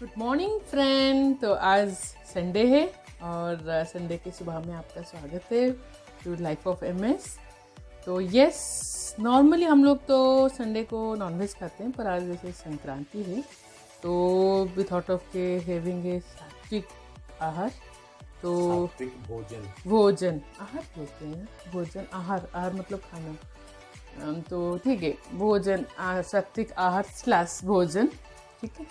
Good morning friend. तो आज Sunday है और संडे की सुबह में आपका स्वागत है टू लाइफ ऑफ एमएस। तो यस, नॉर्मली हम लोग तो संडे को नॉनवेज खाते हैं, पर आज जैसे संक्रांति है तो वी थॉट ऑफ के हैविंग ए सात्विक आहार। तो भोजन आहार बोलते हैं, भोजन आहार मतलब खाना। तो ठीक है, भोजन सात्विक आहार / भोजन, ठीक है।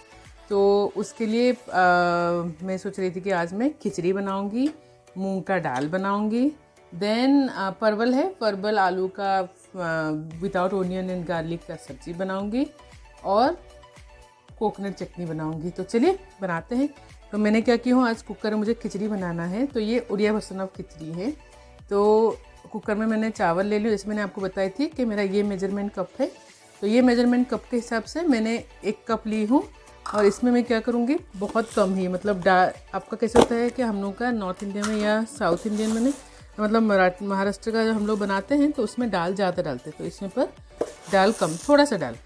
तो उसके लिए मैं सोच रही थी कि आज मैं खिचड़ी बनाऊंगी, मूंग का दाल बनाऊंगी, देन परवल है, परवल आलू का विदाउट ओनियन एंड गार्लिक का सब्जी बनाऊंगी और कोकोनट चटनी बनाऊंगी। तो चलिए बनाते हैं। तो मैंने क्या की हूँ, आज कुकर में मुझे खिचड़ी बनाना है। तो ये उड़िया वर्सन ऑफ खिचड़ी है। तो कुकर में मैंने चावल ले लिया, जैसे मैंने आपको बताई थी कि मेरा ये मेजरमेंट कप है। तो ये मेजरमेंट कप के हिसाब से मैंने 1 कप ली हूँ और इसमें मैं क्या करूँगी, बहुत कम ही, मतलब आपका कैसे होता है कि हम लोग का नॉर्थ इंडिया में या साउथ इंडियन में मतलब महाराष्ट्र का जो हम लोग बनाते हैं तो उसमें दाल ज़्यादा डालते हैं, तो इसमें पर दाल कम, थोड़ा सा दाल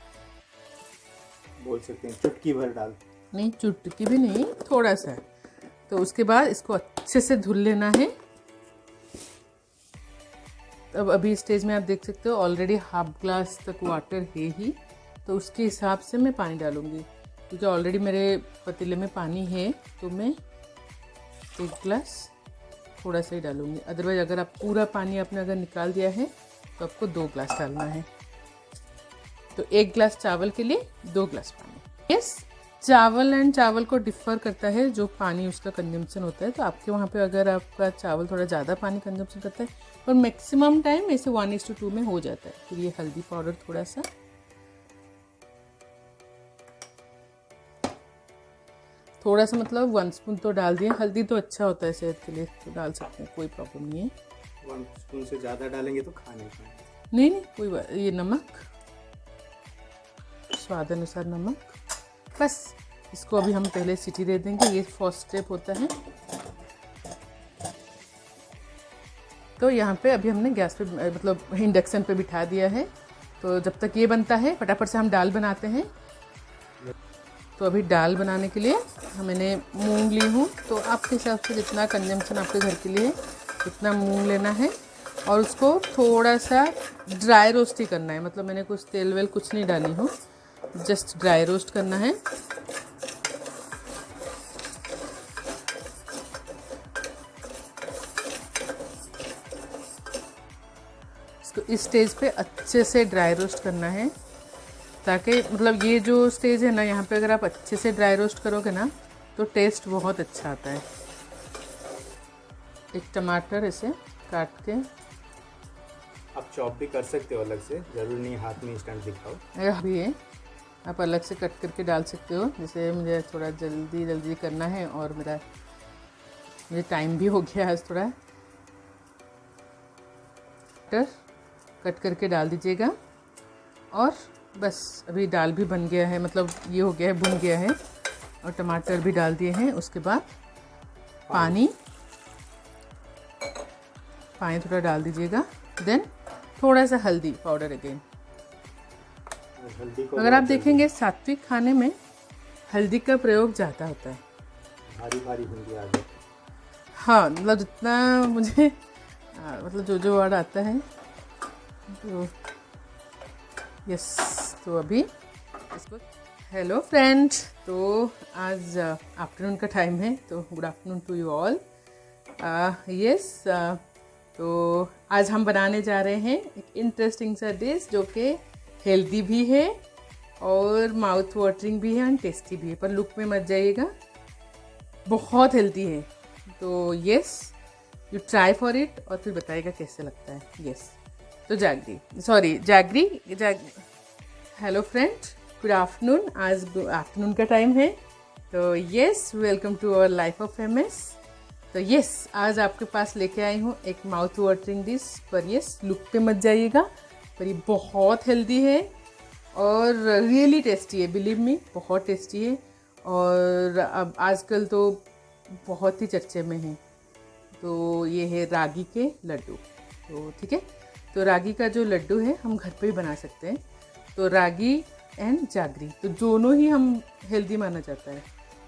बोल सकते हैं, चुटकी भर दाल नहीं, चुटकी भी नहीं, थोड़ा सा। तो उसके बाद इसको अच्छे से धुल लेना है। अब अभी स्टेज में आप देख सकते हो ऑलरेडी ½ ग्लास तक वाटर है ही, तो उसके हिसाब से मैं पानी डालूँगी, क्योंकि ऑलरेडी मेरे पतीले में पानी है। तो मैं 1 ग्लास थोड़ा सा ही डालूँगी। अदरवाइज अगर आप पूरा पानी आपने अगर निकाल दिया है तो आपको 2 ग्लास डालना है। तो 1 ग्लास चावल के लिए 2 ग्लास पानी। यस, चावल को डिफ़र करता है जो पानी उसका कंजम्पशन होता है। तो आपके वहाँ पे अगर आपका चावल थोड़ा ज़्यादा पानी कंजम्पशन करता है, और मैक्सिमम टाइम ऐसे 1:2 में हो जाता है। फिर ये हल्दी पाउडर थोड़ा सा मतलब 1 स्पून तो डाल दिए। हल्दी तो अच्छा होता है सेहत के लिए, तो डाल सकते हैं, कोई प्रॉब्लम नहीं है। 1 स्पून से ज़्यादा डालेंगे तो खाने का नहीं, कोई बात। ये नमक, स्वाद अनुसार नमक, बस। इसको अभी हम पहले सीटी दे देंगे, ये फर्स्ट स्टेप होता है। तो यहाँ पे अभी हमने गैस पे मतलब इंडक्शन पे बिठा दिया है। तो जब तक ये बनता है फटाफट से हम दाल बनाते हैं। तो अभी दाल बनाने के लिए मैंने मूंग ली हूँ, तो आपके हिसाब से जितना कंजम्पशन आपके घर के लिए उतना मूंग लेना है और उसको थोड़ा सा ड्राई रोस्ट ही करना है। मतलब मैंने कुछ तेल वेल कुछ नहीं डाली हूँ, जस्ट ड्राई रोस्ट करना है। इसको इस स्टेज पे अच्छे से ड्राई रोस्ट करना है, ताकि मतलब ये जो स्टेज है ना, यहाँ पे अगर आप अच्छे से ड्राई रोस्ट करोगे ना तो टेस्ट बहुत अच्छा आता है। एक टमाटर इसे काट के आप चॉप भी कर सकते हो अलग से, ज़रूर नहीं हाथ में इंस्टेंट दिखाओ। अभी है, आप अलग से कट करके डाल सकते हो। जैसे मुझे थोड़ा जल्दी करना है और मुझे टाइम भी हो गया आज थोड़ा। टमाटर कट करके डाल दीजिएगा और बस अभी दाल भी बन गया है, मतलब ये हो गया है, भुन गया है, और टमाटर भी डाल दिए हैं। उसके बाद पानी थोड़ा डाल दीजिएगा, देन थोड़ा सा हल्दी पाउडर अगेन। अगर आप देखेंगे सात्विक खाने में हल्दी का प्रयोग ज़्यादा होता है। भारी हल्दी आ गई। हाँ, मतलब जितना मुझे मतलब जो वर्ड आता है तो यस। तो अभी इसको हेलो फ्रेंड, तो आज आफ्टरनून का टाइम है, तो good afternoon to you all. Yes, तो आज हम बनाने जा रहे हैं एक इंटरेस्टिंग सा डिश जो कि हेल्दी भी है और माउथ वाटरिंग भी है और टेस्टी भी है। पर लुक में मत जाइएगा, बहुत हेल्दी है। तो yes, you try for it और फिर बताइएगा कैसे लगता है। यस, तो jaggery hello friend, good afternoon. आज आफ्टरनून का टाइम है। तो yes, welcome to our life of MS. तो यस, आज आपके पास लेके आई हूँ एक माउथ वाटरिंग डिश। पर यस, लुक पे मत जाइएगा, पर ये बहुत हेल्दी है और रियली टेस्टी है, बिलीव मी, बहुत टेस्टी है। और अब आजकल तो बहुत ही चर्चे में है। तो ये है रागी के लड्डू। तो ठीक है, तो रागी का जो लड्डू है हम घर पे भी बना सकते हैं। तो रागी एंड जागरी, तो दोनों ही हम हेल्दी माना जाता है।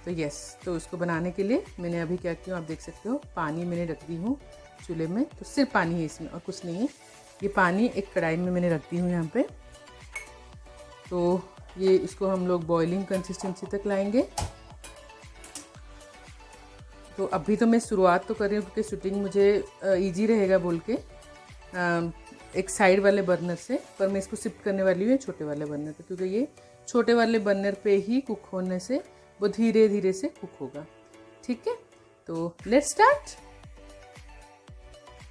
तो यस, तो उसको बनाने के लिए मैंने अभी क्या किया आप देख सकते हो, पानी मैंने रख दी हूँ चूल्हे में, तो सिर्फ पानी है इसमें और कुछ नहीं है। ये पानी एक कढ़ाई में मैंने रख दी हूँ यहाँ पे। तो ये इसको हम लोग बॉइलिंग कंसिस्टेंसी तक लाएंगे। तो अभी तो मैं शुरुआत तो कर रही हूँ क्योंकि शूटिंग मुझे इजी रहेगा बोल के एक साइड वाले बर्नर से, पर मैं इसको शिफ्ट करने वाली हूँ छोटे वाले बर्नर पे, क्योंकि ये छोटे वाले बर्नर पे ही कुक होने से वो धीरे धीरे से कुक होगा। ठीक है, तो लेट्स स्टार्ट।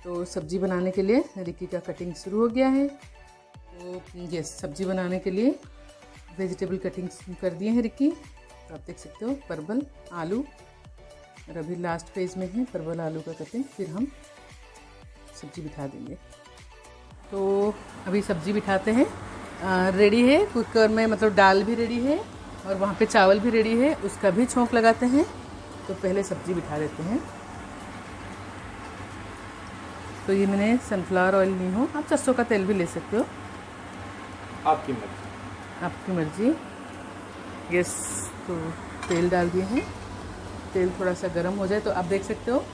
तो सब्जी बनाने के लिए रिकी का कटिंग शुरू हो गया है। तो यस, सब्जी बनाने के लिए वेजिटेबल कटिंग कर दिए हैं रिकी। तो आप देख सकते हो परवल, आलू, और अभी लास्ट फेज में है परवल आलू का कटिंग, फिर हम सब्जी बिठा देंगे। तो अभी सब्जी बिठाते हैं। रेडी है कुकर में, मतलब दाल भी रेडी है और वहाँ पे चावल भी रेडी है, उसका भी छोंक लगाते हैं। तो पहले सब्जी बिठा देते हैं। तो ये मैंने सनफ्लावर ऑयल ली हूँ, आप सरसों का तेल भी ले सकते हो, आपकी मर्जी। आपकी मर्जी। यस, तो तेल डाल दिए हैं। तेल थोड़ा सा गर्म हो जाए तो आप देख सकते हो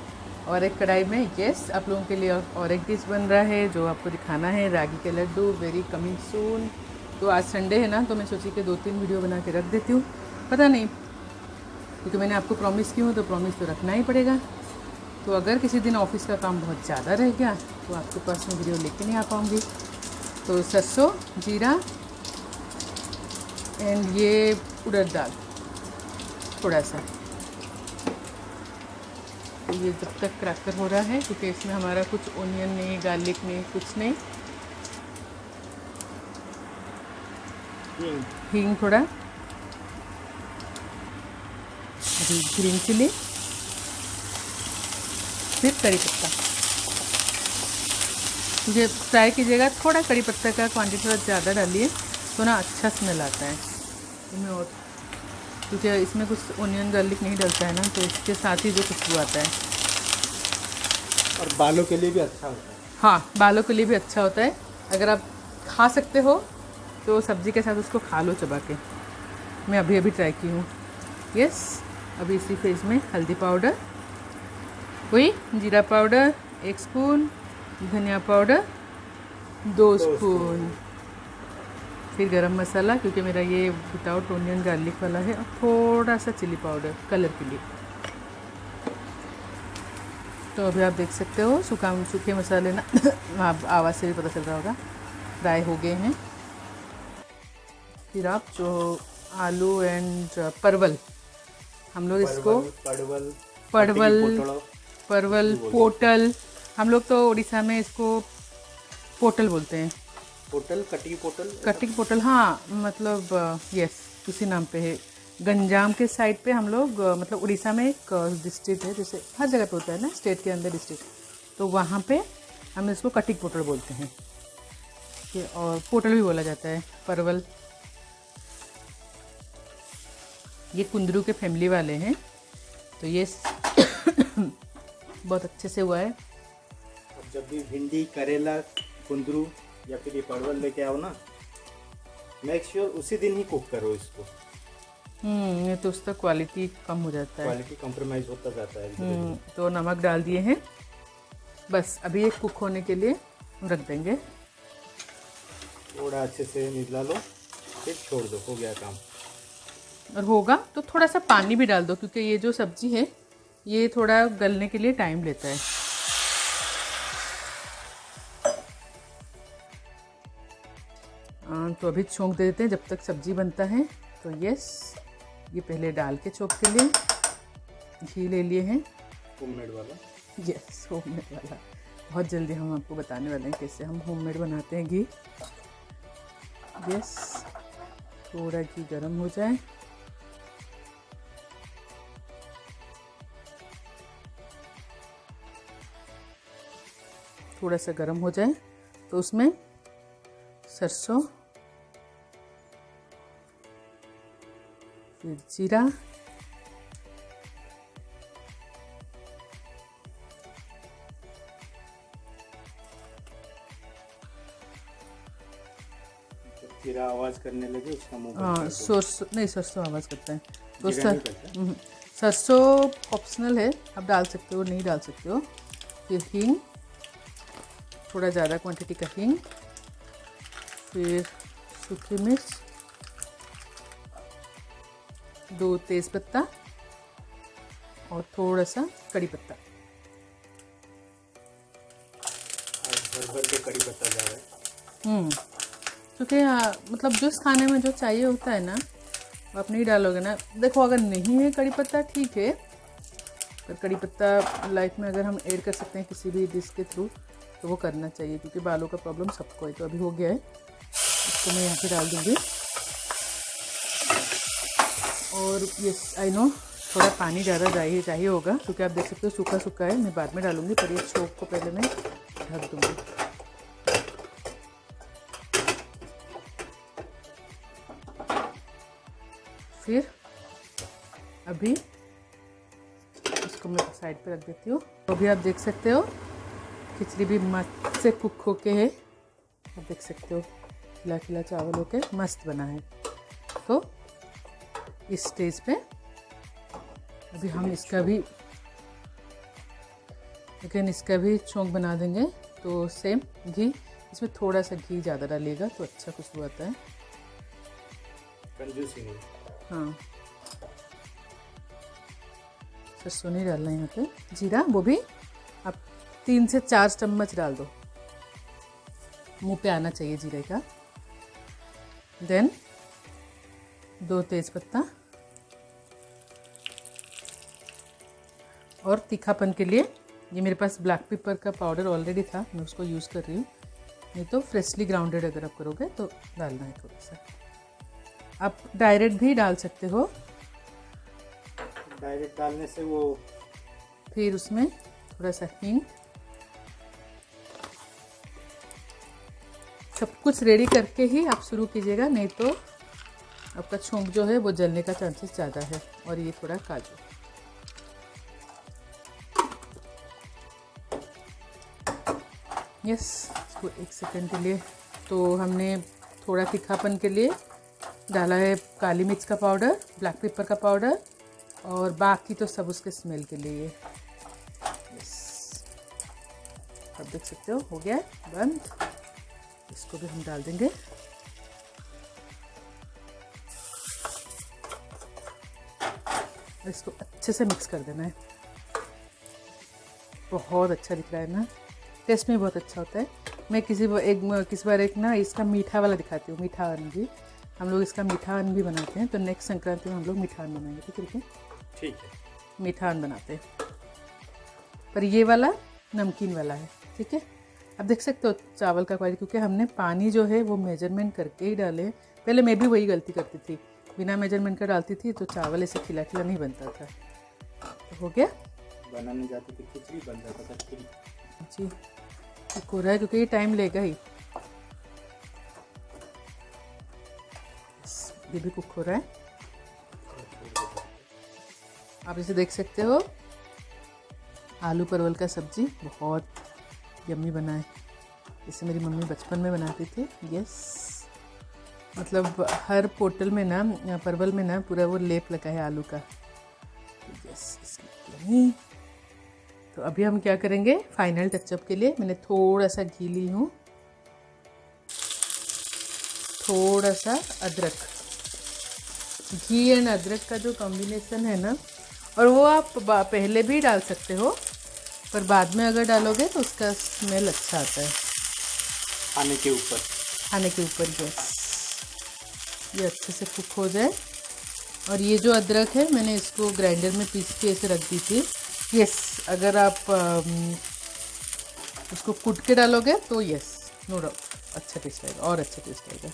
और एक कढ़ाई में, यस, आप लोगों के लिए और एक डिश बन रहा है जो आपको दिखाना है, रागी के लड्डू, वेरी कमिंग सून। तो आज संडे है ना, तो मैं सोची कि 2-3 वीडियो बना के रख देती हूँ, पता नहीं, क्योंकि मैंने आपको प्रॉमिस की हूँ तो प्रॉमिस तो रखना ही पड़ेगा। तो अगर किसी दिन ऑफिस का काम बहुत ज़्यादा रह गया तो आपके पास में वीडियो लेके नहीं आ पाऊँगी। तो सरसों, जीरा एंड ये उड़द दाल थोड़ा सा। तो ये जब तक क्रैकर हो रहा है, क्योंकि इसमें हमारा कुछ ओनियन नहीं, गार्लिक नहीं, कुछ नहीं। हींग थोड़ा, ग्रीन चिली, फिर करी पत्ता। मुझे फ्राई कीजिएगा, थोड़ा करी पत्ता का क्वांटिटी थोड़ा ज़्यादा डालिए तो ना अच्छा स्मेल आता है इसमें, और क्योंकि इसमें कुछ ओनियन गार्लिक नहीं डलता है ना, तो इसके साथ ही जो खुशबू आता है। और बालों के लिए भी अच्छा होता है। हाँ, बालों के लिए भी अच्छा होता है। अगर आप खा सकते हो तो सब्ज़ी के साथ उसको खा लो चबा के। मैं अभी अभी ट्राई की हूँ। यस, अभी इसी फेज में हल्दी पाउडर हुई, जीरा पाउडर 1 स्पून, धनिया पाउडर 2 स्पून, फिर गरम मसाला, क्योंकि मेरा ये विदाउट ओनियन गार्लिक वाला है, और थोड़ा सा चिली पाउडर कलर के लिए। तो अभी आप देख सकते हो सूखे मसाले ना आप आवाज़ से भी पता चल रहा होगा फ्राई हो गए हैं। फिर आप जो आलू एंड परवल, हम लोग इसको परवल पोटल, हम लोग तो उड़ीसा में इसको पोटल बोलते हैं। कटी पोटल, हाँ, मतलब यस, उसी नाम पे है। गंजाम के साइड पे हम लोग, मतलब उड़ीसा में एक डिस्ट्रिक्ट है, जैसे हर जगह पे होता है ना, स्टेट के अंदर डिस्ट्रिक्ट, तो वहाँ पे हम इसको कटिक पोटल बोलते हैं। और पोटल भी बोला जाता है, परवल। ये कुंदरू के फैमिली वाले हैं, तो ये बहुत अच्छे से हुआ है। अब जब भी भिंडी, करेला, कुंदरू या फिर ये परवल लेके आओ ना, मेक श्योर उसी दिन ही कुक करो इसको। ये तो उसका क्वालिटी कम हो जाता है, क्वालिटी कॉम्प्रोमाइज़ होता जाता है। तो नमक डाल दिए हैं, बस अभी ये कुक होने के लिए रख देंगे। थोड़ा अच्छे से निकला लो, फिर छोड़ दो, हो गया काम। और होगा तो थोड़ा सा पानी भी डाल दो, क्योंकि ये जो सब्जी है ये थोड़ा गलने के लिए टाइम लेता है। तो अभी छोंक दे देते हैं जब तक सब्जी बनता है। तो यस, ये पहले डाल के छोंक के लिए घी ले लिए हैं, होममेड वाला। यस, होममेड वाला। बहुत जल्दी हम आपको बताने वाले हैं कैसे हम होममेड बनाते हैं घी। यस, थोड़ा घी गर्म हो जाए, थोड़ा सा गर्म हो जाए तो उसमें सरसों, फिर जीरा, जीरा आवाज़ करने लगे उसका मुंह बंद हाँ, कर दो। सरसों नहीं, सरसों आवाज़ करता है। तो जीरा नहीं डलता? सरसों ऑप्शनल है, आप डाल सकते हो नहीं डाल सकते हो। फिर हींग, थोड़ा ज़्यादा क्वांटिटी का हींग, फिर सूखी मिर्च, 2 तेज़पत्ता और थोड़ा सा कड़ी पत्ता। भर के कड़ी पत्ता जा रहा है। क्योंकि मतलब जिस खाने में जो चाहिए होता है ना वो आप नहीं डालोगे ना। देखो अगर नहीं है कड़ी पत्ता ठीक है, पर कड़ी पत्ता लाइफ में अगर हम ऐड कर सकते हैं किसी भी डिश के थ्रू तो वो करना चाहिए, क्योंकि बालों का प्रॉब्लम सबको है। तो अभी हो गया है, इसको मैं यहाँ पे डाल दूँगी। और ये आई नो थोड़ा पानी ज़्यादा चाहिए होगा, क्योंकि आप देख सकते हो सूखा सूखा है। मैं बाद में डालूँगी, पर ये छोंक को पहले मैं ढक दूँगी। फिर अभी इसको मैं साइड पे रख देती हूँ। तो अभी आप देख सकते हो खिचड़ी भी मस्त से कुक होके है। आप देख सकते हो खिला खिला चावल होके मस्त बना है। तो इस स्टेज पे अभी हम इसका भी छोंक बना देंगे। तो सेम घी, इसमें थोड़ा सा घी ज़्यादा डालिएगा तो अच्छा खुशबू आता है। कंजूसी नहीं। हाँ, सरसों नहीं डालना है यहाँ पे। जीरा वो भी आप 3 से 4 चम्मच डाल दो, मुंह पे आना चाहिए जीरे का। देन 2 तेज़पत्ता, और तीखापन के लिए ये मेरे पास ब्लैक पेपर का पाउडर ऑलरेडी था, मैं उसको यूज़ कर रही हूँ। नहीं तो फ्रेशली ग्राउंडेड अगर आप करोगे तो डालना है थोड़ा सा। आप डायरेक्ट भी डाल सकते हो, डायरेक्ट डालने से वो। फिर उसमें थोड़ा सा हींग। सब कुछ रेडी करके ही आप शुरू कीजिएगा, नहीं तो आपका छोंक जो है वो जलने का चांसेस ज़्यादा है। और ये थोड़ा काजू। यस, इसको 1 सेकंड के लिए तो हमने थोड़ा तीखापन के लिए डाला है काली मिर्च का पाउडर, ब्लैक पेपर का पाउडर, और बाकी तो सब उसके स्मेल के लिए। यस, आप देख सकते हो गया बंद। इसको भी हम डाल देंगे। इसको अच्छे से मिक्स कर देना है। बहुत अच्छा दिख रहा है ना, टेस्ट में बहुत अच्छा होता है। मैं किस बार एक ना इसका मीठा वाला दिखाती हूँ, मीठा अन्न भी। हम लोग इसका मीठा अन्न भी बनाते हैं, तो नेक्स्ट संक्रांति में हम लोग मीठा अन्न बनाएंगे। ठीक है, ठीक है, मीठा अन्न बनाते हैं। पर ये वाला नमकीन वाला है। ठीक है, अब देख सकते हो चावल का क्वालिटी, क्योंकि हमने पानी जो है वो मेजरमेंट करके ही डाले। पहले मैं भी वही गलती करती थी, बिना मेजरमेंट का डालती थी तो चावल ऐसे खिला खिला नहीं बनता था। तो हो गया, बनाने जाते थे खिचड़ी बन जाता था खिचड़ी। जी कुक हो रहा है, क्योंकि ये टाइम लेगा ही। ये भी कुक हो रहा है। आप इसे देख सकते हो, आलू परवल का सब्जी बहुत यम्मी बना है। इसे मेरी मम्मी बचपन में बनाती थी। यस, मतलब हर पोटल में ना, परवल में ना पूरा वो लेप लगा है आलू का। यस, इसलिए तो अभी हम क्या करेंगे, फाइनल टचअप के लिए मैंने थोड़ा सा घी ली हूँ, थोड़ा सा अदरक। घी एंड अदरक का जो कॉम्बिनेशन है ना, और वो आप पहले भी डाल सकते हो, पर बाद में अगर डालोगे तो उसका स्मेल अच्छा आता है खाने के ऊपर। यस, ये अच्छे से कुक हो जाए। और ये जो अदरक है मैंने इसको ग्राइंडर में पीस के ऐसे रख दी थी। यस, अगर आप उसको कूट के डालोगे तो यस, नो डाउट अच्छा टेस्ट आएगा, और अच्छा टेस्ट आएगा।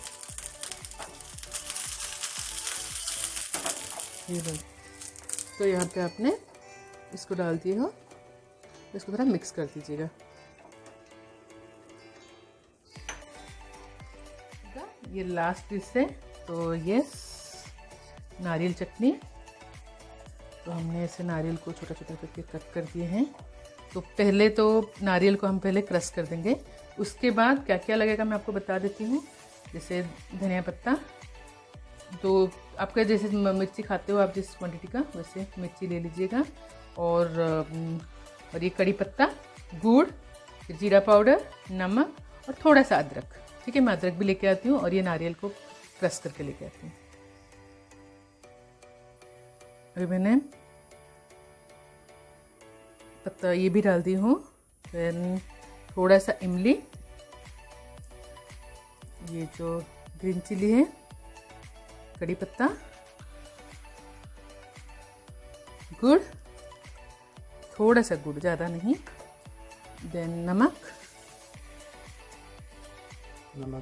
ये लो, तो यहाँ पे आपने इसको डाल दिए हो, इसको थोड़ा मिक्स कर दीजिएगा। ये लास्ट डिश है। तो यस, नारियल चटनी। तो हमने ऐसे नारियल को छोटा छोटा करके कट कर दिए हैं। तो पहले तो नारियल को हम पहले क्रश कर देंगे, उसके बाद क्या क्या लगेगा मैं आपको बता देती हूँ। जैसे धनिया पत्ता, 2 आपका जैसे मिर्ची खाते हो आप जिस क्वांटिटी का वैसे मिर्ची ले लीजिएगा। और ये कड़ी पत्ता, गुड़, जीरा पाउडर, नमक और थोड़ा सा अदरक। ठीक है, मैं अदरक भी लेके आती हूँ और ये नारियल को क्रश करके लेके आती हूँ। अभी मैंने पत्ता ये भी डाल दी हूँ। फिर थोड़ा सा इमली, ये जो ग्रीन चिली है, कड़ी पत्ता, गुड़, थोड़ा सा गुड़, ज़्यादा नहीं, देन नमक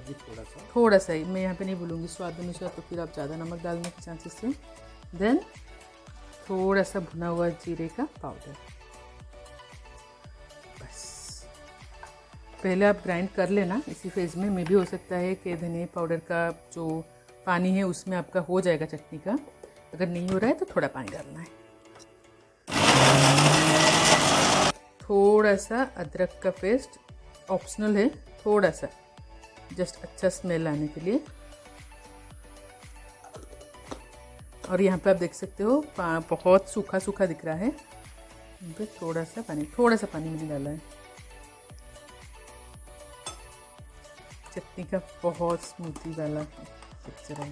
भी थोड़ा सा ही, मैं यहाँ पे नहीं बोलूँगी स्वाद अनुसार, तो फिर आप ज़्यादा नमक डालने के चांसेस हैं। देन थोड़ा सा भुना हुआ जीरे का पाउडर। बस पहले आप ग्राइंड कर लेना इसी फेज़ में। भी हो सकता है कि धनिया पाउडर का जो पानी है उसमें आपका हो जाएगा चटनी का। अगर नहीं हो रहा है तो थोड़ा पानी डालना है। थोड़ा सा अदरक का पेस्ट ऑप्शनल है, थोड़ा सा, जस्ट अच्छा स्मेल आने के लिए। और यहाँ पे आप देख सकते हो बहुत सूखा सूखा दिख रहा है। यहाँ पे थोड़ा सा पानी मैंने डाला है। चटनी का बहुत स्मूथी वाला टेक्सचर है।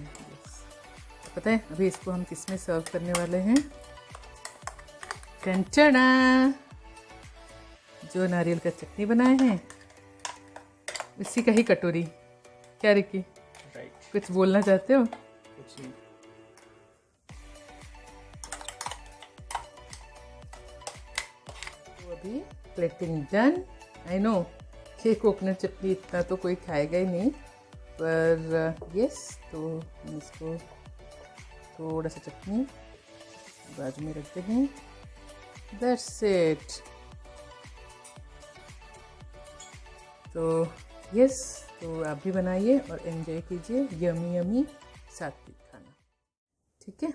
पता है अभी इसको हम किस में सर्व करने वाले हैं? कंचना, जो नारियल का चटनी बनाए हैं इसी का ही कटोरी। क्या रिकी, कुछ बोलना चाहते हो? कुछ नहीं। तो अभी प्लेटिंग डन। आई नो कि कोकोनट चटनी इतना तो कोई खाएगा ही नहीं, पर यस, तो हम इसको थोड़ा सा चटनी बाजू में रखते हैं। That's it. तो यस, तो आप भी बनाइए और एंजॉय कीजिए यमी यमी सात्विक खाना। ठीक है।